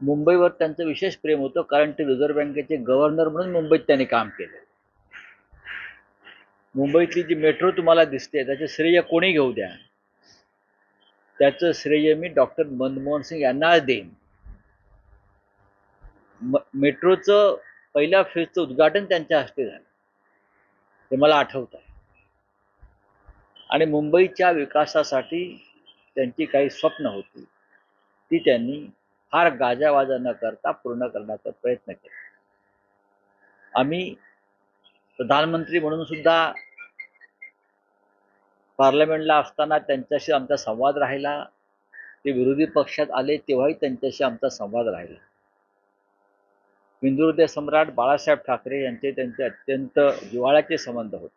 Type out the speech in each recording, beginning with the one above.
मुंबईवर त्यांचं विशेष प्रेम होतं, कारण ते रिझर्व्ह बँकेचे गव्हर्नर म्हणून मुंबईत त्यांनी काम केलं. मुंबईतली जी मेट्रो तुम्हाला दिसते त्याचं श्रेय कोणी घेऊ द्या, त्याचं श्रेय मी डॉक्टर मनमोहन सिंग यांना देईन. मेट्रोचं पहिल्या फेजचं उद्घाटन त्यांच्या हस्ते झालं, ते मला आठवत आहे. आणि मुंबईच्या विकासासाठी त्यांची काही स्वप्न होती, ती त्यांनी फार गाजावाजा न करता पूर्ण करण्याचा प्रयत्न केला. आम्ही प्रधानमंत्री म्हणून सुद्धा पार्लमेंटला असताना त्यांच्याशी आमचा संवाद राहिला. ते विरोधी पक्षात आले तेव्हाही त्यांच्याशी आमचा संवाद राहिला. हिंदुहृदय सम्राट बाळासाहेब ठाकरे यांचे त्यांचे अत्यंत जिव्हाळ्याचे संबंध होते.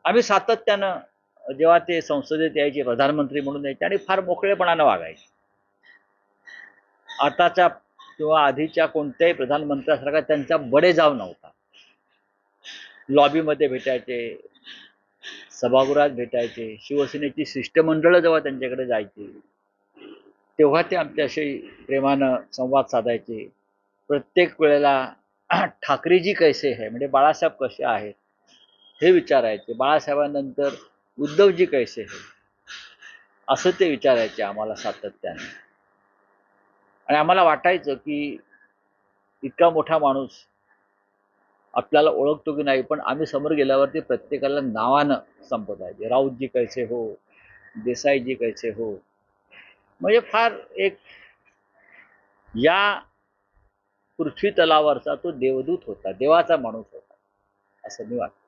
आम्ही सातत्यानं जेव्हा ते संसदेत यायचे, प्रधानमंत्री म्हणून यायचे आणि फार मोकळेपणानं वागायचे. आताच्या किंवा आधीच्या कोणत्याही प्रधानमंत्र्यासारखा त्यांचा बडेजाव नव्हता. लॉबीमध्ये भेटायचे, सभागृहात भेटायचे, शिवसेनेची शिष्टमंडळं जेव्हा त्यांच्याकडे जायची तेव्हा ते आमच्याशी प्रेमानं संवाद साधायचे. प्रत्येक वेळेला ठाकरेजी कैसे है, म्हणजे बाळासाहेब कसे आहेत हे विचारायचे. बाळासाहेबांनंतर उद्धवजी कैसे है असं ते विचारायचे आम्हाला सातत्याने. आणि आम्हाला वाटायचं की इतका मोठा माणूस आपल्याला ओळखतो की नाही, पण आम्ही समोर गेल्यावरती प्रत्येकाला नावानं संबोधायचे. राऊतजी कैसे हो, देसाईजी कैसे हो. म्हणजे फार एक या पृथ्वी तलावरचा तो देवदूत होता, देवाचा माणूस होता असं मी वाटतं.